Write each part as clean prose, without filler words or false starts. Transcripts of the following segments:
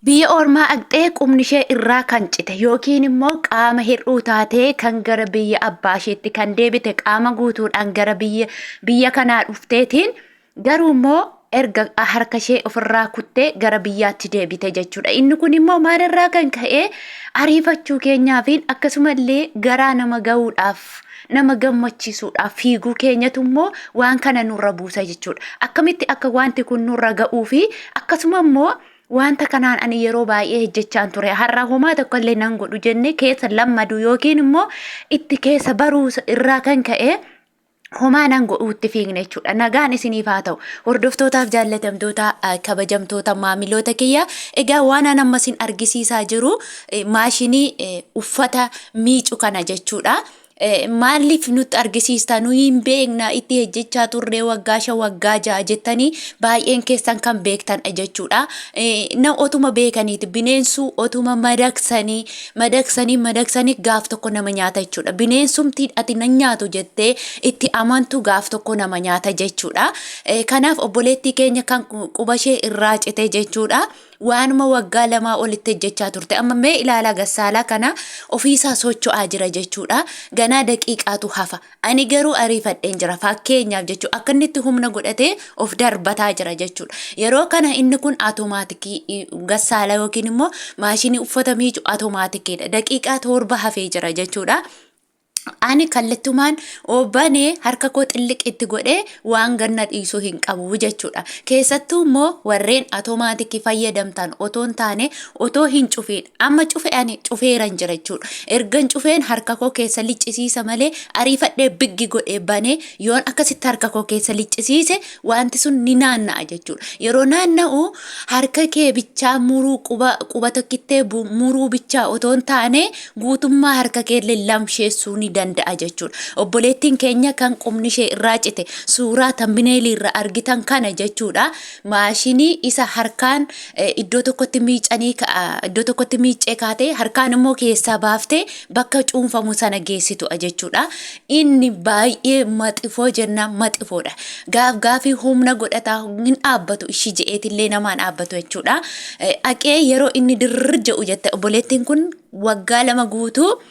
Biyya ormaa dhaqxee qubni ishee irraa kan cite yookiin immoo qaama hir'uu taatee kan gara biyya abbaa isheetti kan deebite qaama guutuudhaan gara biyya kanaa dhufteetiin garuu immoo erga harka ishee ofirraa kuttee gara biyyaatti deebite jechuudha. Inni kun immoo maalirraa kan ka'e ariifachuu keenyaafiin akkasumallee garaa nama ga'uudhaaf nama gammachiisuudhaaf fiiguu keenyatu immoo waan kana nurra buusa jechuudha. Akkamitti akka wanti kun nurra ga'uu fi akkasuma immoo wanta kanaan ani yeroo baay'ee hojjechaan ture har'a homaa tokko illee nan godhu jenne keessa lammadu yookiin immoo itti keessa baruu irraa kan ka'e homaa nan godhuutti fiigne jechuudha. Nagaan isiniif haa ta'u hordoftootaaf jaallatamtoota kabajamtoota maamiloota kiyya egaa waan an amma isin argisiisaa jiru maashinii uffata miicu kana jechuudha. Maaliif nutti argisiista nuyi hin beekna itti hojjechaa turre waggaa 5 waggaa 6 jettanii baay'een keessan kan beektan jechuudha. Na otuma beekaniiti bineensu otuma madaksanii gaaf tokko nama nyaata jechuudha. Bineensumti ati nan nyaatu jettee itti amantu gaaf tokko nama nyaata jechuudha. Kanaaf obboleettii keenya kan qubashee irraa cite jechuudha. Waanuma waggaa 2 olitti hojjechaa turte amma mee ilaala gassaalaa kana ofiisaa socho'aa jira jechuudha. Ganaa daqiiqaatu hafa. Ani garuu ariifadheen jira fakkeenyaaf jechuudha. Akka inni itti humna godhatee of darbataa jira jechuudha. Yeroo kana inni kun automaatikii gassaalaa yookiin immoo maashinii uffata miicu automaatikidha. Daqiiqaa 7 hafee jira jechuudha. Ani kallattumaan obbane harka koo xilliq itti godhee waan ganna dhiisuu hin qabu jechuudha. Keessattuu immoo warreen automaatikii fayyadamtan otoon taane otoo hin cufeen amma ani cufeeran jira jechuudha. Ergan cufeen harka koo keessa liccisiisa malee ariifadhee biggi godhee banee yoon akkasitti harka koo keessa liccisiise wanti sun ni naanna'a jechuudha. Yeroo naanna'u harka kee bichaa muruu quba tokkittee muruu bichaa otoon taane guutummaa harka kee lamsheessuu ni danda'a jechuudha. Obboleettiin keenya kan qubni ishee irraa cite suuraa tambineelii irra argitan kana jechuudha. Maashinii isa harkaan iddoo tokkotti miicee kaatee harkaan immoo keessaa baaftee bakka cuunfamu sana geessitu jechuudha. Inni baay'ee maxifoo jenna maxifoodha. Gaafii humna godhataa hin dhaabbatu ishii je'eetillee namaan dhaabbatu jechuudha. Aqee yeroo inni dirr jedhu jette obboleettiin kun waggaa 2 guutuu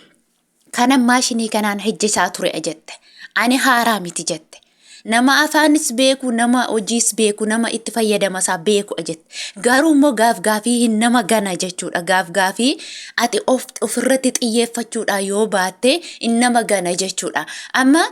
kana maashinii kanaan hojjechaa ture jette. Ani haaraa miti jette. Nama afaanis beeku, nama hojiis beeku, nama itti fayyadamasaa beeku jette. Garuu immoo gaafii hin nama gana jechuudha. Gaafii ati ofirratti xiyyeeffachuudha yoo baatte hin nama gana jechuudha. Amma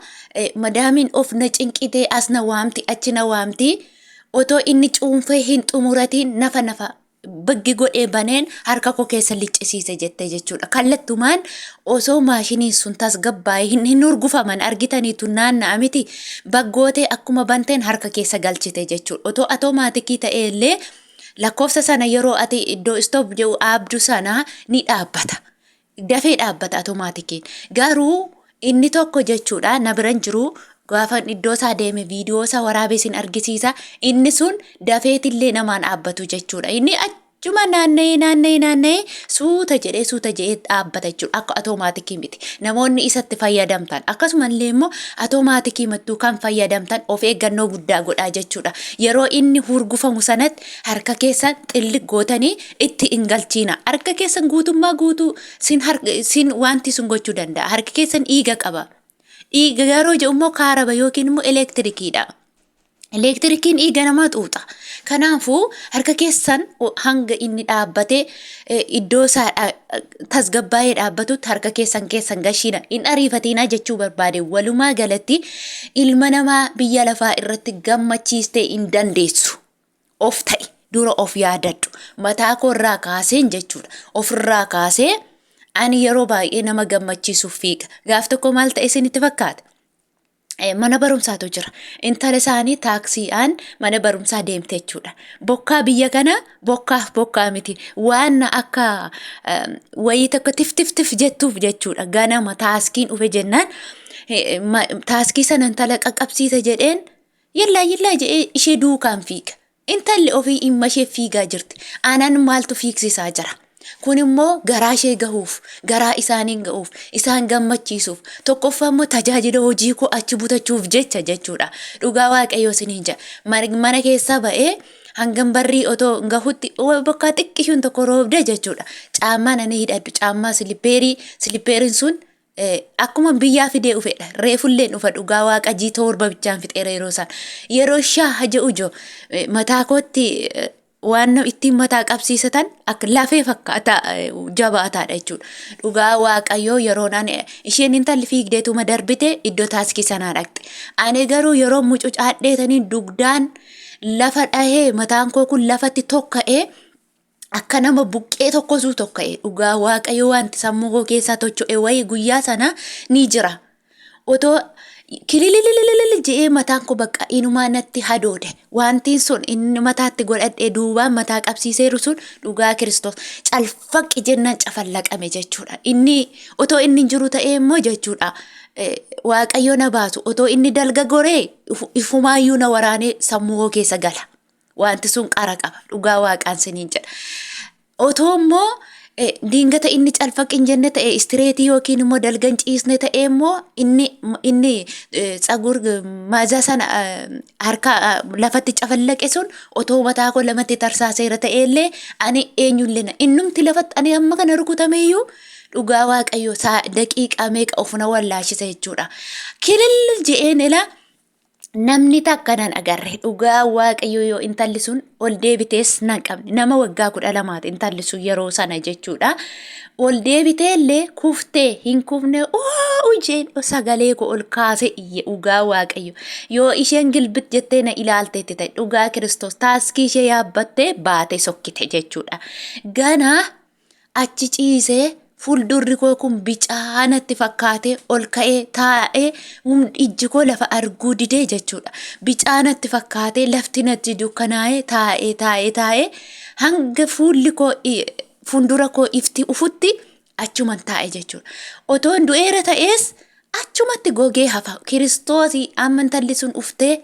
madaamiin of na cinqitee as na waamti achi na waamti otoo inni cuunfee hin xumuratiin nafa baggi godhee baneen harka koo keessa liccisiise jette jechuudha. Kallattumaan osoo maashiniin sun tasgabbaa'ee hin urgufaman argitaniitu naanna'a miti baggootee akkuma banteen harka keessa galchite jechuudha. Otoo automaatikii ta'ee illee lakkoofsa sana yeroo ati iddoo stop jedhu abdu sana ni dhaabbata. Dafee dhaabbata automaatikii. Garuu inni tokko jechuudha na biran jiru gaafa iddoo isaa deeme viidiyoo isaa waraabesiin argisiisa. Inni sun dafeetillee namaan dhaabbatu jechuudha. Inni achuma naanna'ee suuta jedhee dhaabbata jechuudha. Akka automaatikii miti. Namoonni isatti fayyadamtan akkasumallee immoo automaatikii mattuu kan fayyadamtan of eeggannoo guddaa godhaa jechuudha. Yeroo inni hurgufamu sanatti harka keessan xilli gootanii itti hin galchiina. Harka keessan guutummaa guutuu sin wanti sun gochuu danda'a. Harka keessan dhiiga qaba. Dhiiga garuu jedhummoo kaaraba yookiin immoo elektirikiidha. Elektirikiin dhiiga namaa xuuxa. Kanaafuu harka keessan hanga inni dhaabbatee iddoo isaa tasgabbaa'ee dhaabbatutti harka keessan gashiina hin ariifatiina jechuu barbaade. Walumaa galatti ilma namaa biyya lafaa irratti gammachiistee hin dandeessu. Of ta'i dura of yaadadhu. Mataa koo irraa kaaseen jechuudha. Ofirraa kaasee ani yeroo baay'ee nama gammachiisuuf fiiga. Gaaf tokko maal ta'e isinitti fakkaata? Mana barumsaatu jira. Intala isaanii taaksiidhaan mana barumsaa deemte jechuudha. Bokkaa biyya kana bokkaa miti. Waan akka wayii tokko tif jettuuf jechuudha. Ganama taaskiin dhufe jennaan taaskii sana intala qaqqabsiisa jedheen yallaa jedhee ishee duukaan fiiga. Intalli ofii dhimma ishee fiigaa jirti. Aanaan maaltu fiigsisaa jira? Kun immoo garaa ishee gahuuf, garaa isaaniin gahuuf, isaan gammachiisuuf, tokkoffaa immoo tajaajila hojii koo achi butachuuf jechuudha. Dhugaa Waaqayyoo isiniin jedha. Mana keessa ba'ee hangam barrii otoo gahutti bakka xiqqishuun tokko roobde jechuudha. Caammaan ani hidhadhu caammaa silipeeriin sun akkuma biyyaa fidee dhufedha. Reefulleen dhufa dhugaa waaqa jii torba bichaan fixeera yeroo isaan. Yeroo shaa haja ujo mataa kootti waan ittiin mataa qabsiisatan akka lafee fakkaata jabaataadha jechuudha. Dhugaa waaqayyoo yeroon isheen intalli fiigdeetuma darbite iddoo taaskii sanaa dhaqxe. Ani garuu yeroo mucucaadheetanii dugdaan lafa dhahee mataan koo kun lafatti tokka'ee akka nama buqqee tokkosuu tokka'e. Dhugaa waaqayyoo wanti sammuu koo keessaa tocho'e wayii guyyaa sana ni jira. Otoo kilililililil je'ee mataan koo bakka inumaa natti hadoode. Wantiin sun inni mataatti godhadhee duubaan mataa qabsiiseeru sun dhugaa Kiristoos calfaqqi jennaan cafallaqame jechuudha. Inni otoo inni jiru ta'ee immoo jechuudha. Waaqayyo na baasu otoo inni dalga goree ifumaayyuu na waraanee sammuu koo keessa gala. Wanti sun qara qaba dhugaa waaqaan siniin jedha. Otoo immoo diingata inni calfaqqin jenne ta'e istireetii yookiin immoo dalgan ciisne ta'e immoo inni tsagur maaza sana harka lafatti cafallaqe sun otoo mataa koo lamatti tarsaaseera ta'e illee ani eenyullee innumti lafatti ani amma kana rukutameeyyuu dhugaa waaqayyo daqiiqaa meeqa ofna wallaashisa jechuudha. Kilil je'een ila namni takkanan agarre dhugaa waaqayyo yoo intalli sun ol deebitees nan qabne nama waggaa 12 intalli sun yeroo sana jechuudha. Ol deebitee illee kuftee hin kufne ujeen sagalee koo ol kaase iyye dhugaa waaqayyo yoo isheen gilbit jettee na ilaalteetti ta'e dhugaa Kiristoos taaskii ishee yaabbattee baate sokkite jechuudha. Ganaa achi ciisee fuuldurri koo kun bicaanatti fakkaatee ol ka'ee taa'ee ijji koo lafa arguu didee jechuudha. Bicaanatti fakkaatee lafti natti dukkanaa'ee taa'ee hanga fuulli koo fuuldura koo ifti ufutti achuman taa'e jechuudha. Otoon du'eera ta'ees achumatti gogee hafa. Kiristoosii amma intalli sun uftee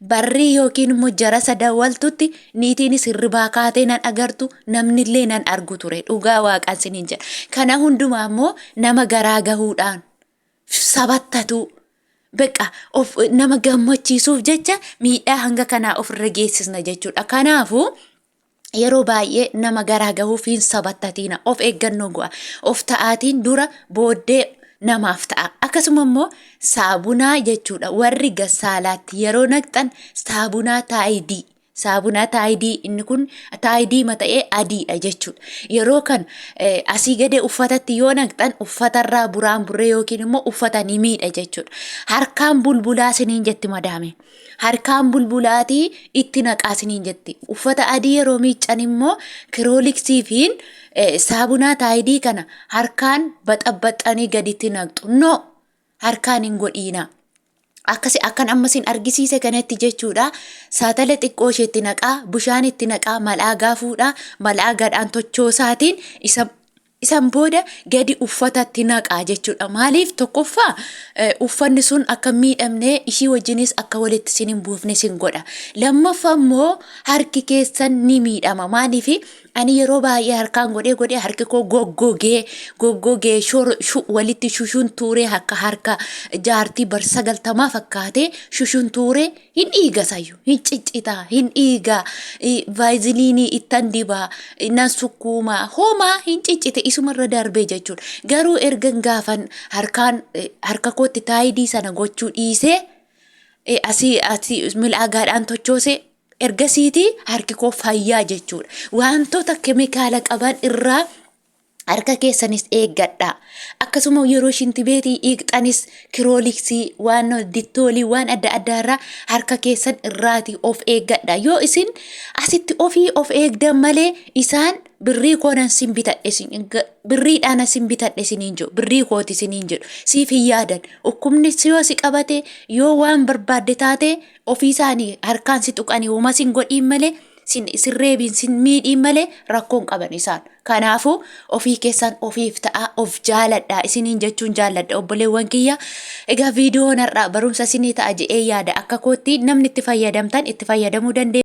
barrii yookiin immoo jara sadawwaltutti niitiinis hirribaa kaatee nan agartu namnillee nan argu ture dhugaa waaqaan siniin jedha. Kana hundumaa immoo nama garaa gahuudhaan sabattatu beqa nama gammachiisuuf jecha miidhaa hanga kanaa ofirra geessisna jechuudha. Kanaafuu yeroo baay'ee nama garaa gahuuf hin sabattatina of eeggannoo go'a. Of ta'aatiin dura booddee namaaf ta'a. Akkasuma immoo saabunaa jechuudha. Warri gasaalaatti yeroo naqxan saabunaa taayidii. Saabunaa taayidii inni kun taayidii mata'ee adiidha jechuudha. Yeroo kan asii gadee uffatatti yoo naqxan uffatarraa buraan burree yookiin immoo uffata ni miidha jechuudha. Harkaan bulbulaa siniin jetti madaame. Harkaan bulbulaatii itti naqaa siniin jetti. Uffata adii yeroo miiccan immoo kirooliksiifiin saabunaa taayidii kana harkaan baxabaxanii gaditti naqxu. No, harkaan hin godhiina. Akkasi akkan ammasin argisiise kanatti jechuudha. Saatala xiqqoo isheetti naqaa, bushaan itti naqaa, malaagaa fuudhaa, malaagaadhaan tochoosaatiin isan booda gadi uffatatti naqaa jechuudha. Maaliif tokkoffaa uffanni sun akka miidhamne ishii wajjinis akka walitti sin hin buufne sin godha. Lammaffaa immoo harki keessan ni miidhama. Maaliif ani yeroo baay'ee harkaan godhee harki koo goggogee walitti shushuun tuuree akka harka jaartii bar 90 fakkaatee shushuun tuuree hin dhiigasayyuu hin ciccitaa hin dhiigaa vaaziliinii ittan dibaa nan sukkuumaa homaa hin ciccite isumarra darbee jechuudha. Garuu ergan gaafan harka kootti taayidii sana gochuu dhiisee asii milaagaadhaan tochoosee ergasiiti harki koo fayyaa jechuudha. Wantoota keemikaala qaban irraa harka keessanis eeggadha. Akkasuma yeroo shintibeetii hiiqxanis kirooliksii waan dittoolii waan adda addaarraa harka keessan irraati of eeggadha. Yoo isin asitti ofii of eegdan malee isaan birrii koonan sin bitadhe birriidhaan sin bitadhe siniin jedhu birrii kooti siniin jedhu siif hin yaadan. Dhukkubni yoo si qabate yoo waan barbaadde taate ofii isaanii harkaan si tuqanii uuma sin godhiin malee sirreebiin sin miidhiin malee rakkoon qaban isaan. Kanaafuu ofii keessan ofiif ta'a of jaaladha isiniin jechuun jaaladha obboleewwan kiyya. Egaa viidiyoon har'aa barumsa isinii ta'a jedhee yaada. Akka kootti namni itti fayyadamtan itti fayyadamuu dandeenya.